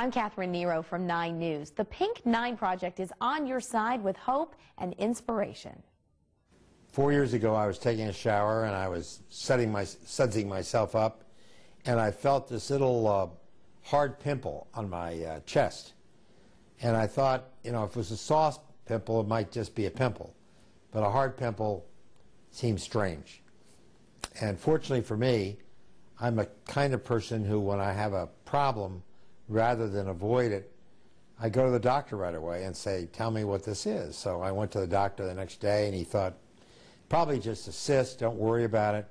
I'm Catherine Nero from 9 News. The Pink 9 Project is on your side with hope and inspiration. 4 years ago, I was taking a shower and I was sudsing myself up, and I felt this little hard pimple on my chest. And I thought, you know, if it was a soft pimple, it might just be a pimple. But a hard pimple seems strange. And fortunately for me, I'm a kind of person who, when I have a problem, rather than avoid it, I go to the doctor right away and say, tell me what this is. So I went to the doctor the next day, and he thought, probably just a cyst, don't worry about it,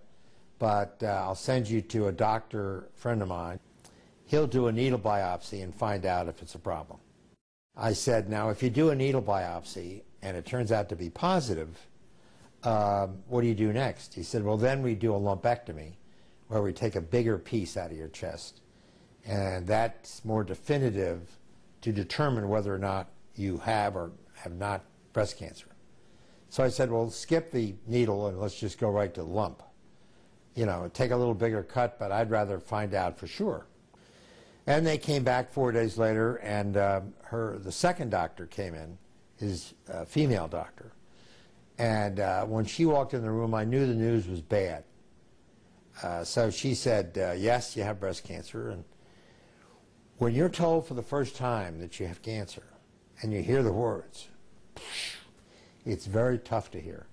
but I'll send you to a doctor friend of mine. He'll do a needle biopsy and find out if it's a problem. I said, now if you do a needle biopsy and it turns out to be positive, what do you do next? He said, well, then we do a lumpectomy, where we take a bigger piece out of your chest. And that's more definitive to determine whether or not you have or have not breast cancer. So I said, well, skip the needle and let's just go right to the lump. You know, take a little bigger cut, but I'd rather find out for sure. And they came back 4 days later, and the second doctor came in, his female doctor. And when she walked in the room, I knew the news was bad. So she said, yes, you have breast cancer. And when you're told for the first time that you have cancer, and you hear the words, it's very tough to hear.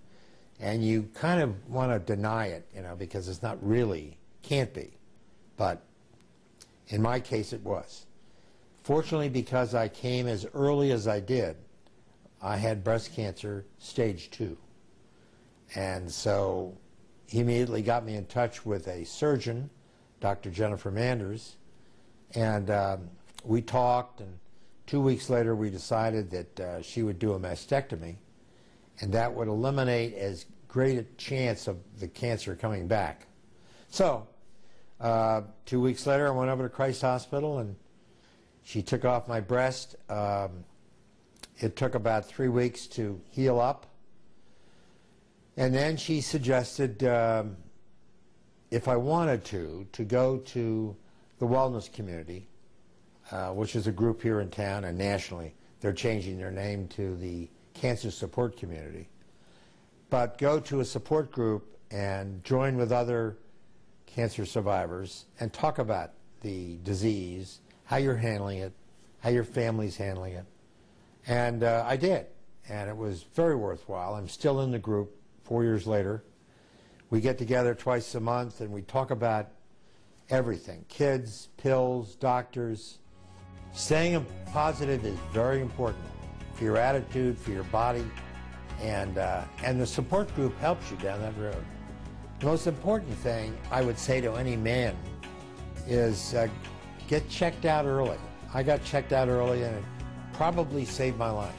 And you kind of want to deny it, you know, because it's not really, can't be. But in my case, it was. Fortunately, because I came as early as I did, I had breast cancer stage 2. And so he immediately got me in touch with a surgeon, Dr. Jennifer Manders, and we talked, and 2 weeks later we decided that she would do a mastectomy, and that would eliminate as great a chance of the cancer coming back. So 2 weeks later I went over to Christ Hospital, and she took off my breast. It took about 3 weeks to heal up. And then she suggested, if I wanted to go to the wellness community, which is a group here in town and nationally. They're changing their name to the Cancer Support Community. But go to a support group and join with other cancer survivors and talk about the disease, how you're handling it, how your family's handling it. And I did, and it was very worthwhile. I'm still in the group 4 years later. We get together twice a month and we talk about everything, kids, pills, doctors. Staying positive is very important for your attitude, for your body, and the support group helps you down that road. The most important thing I would say to any man is get checked out early. I got checked out early, and it probably saved my life.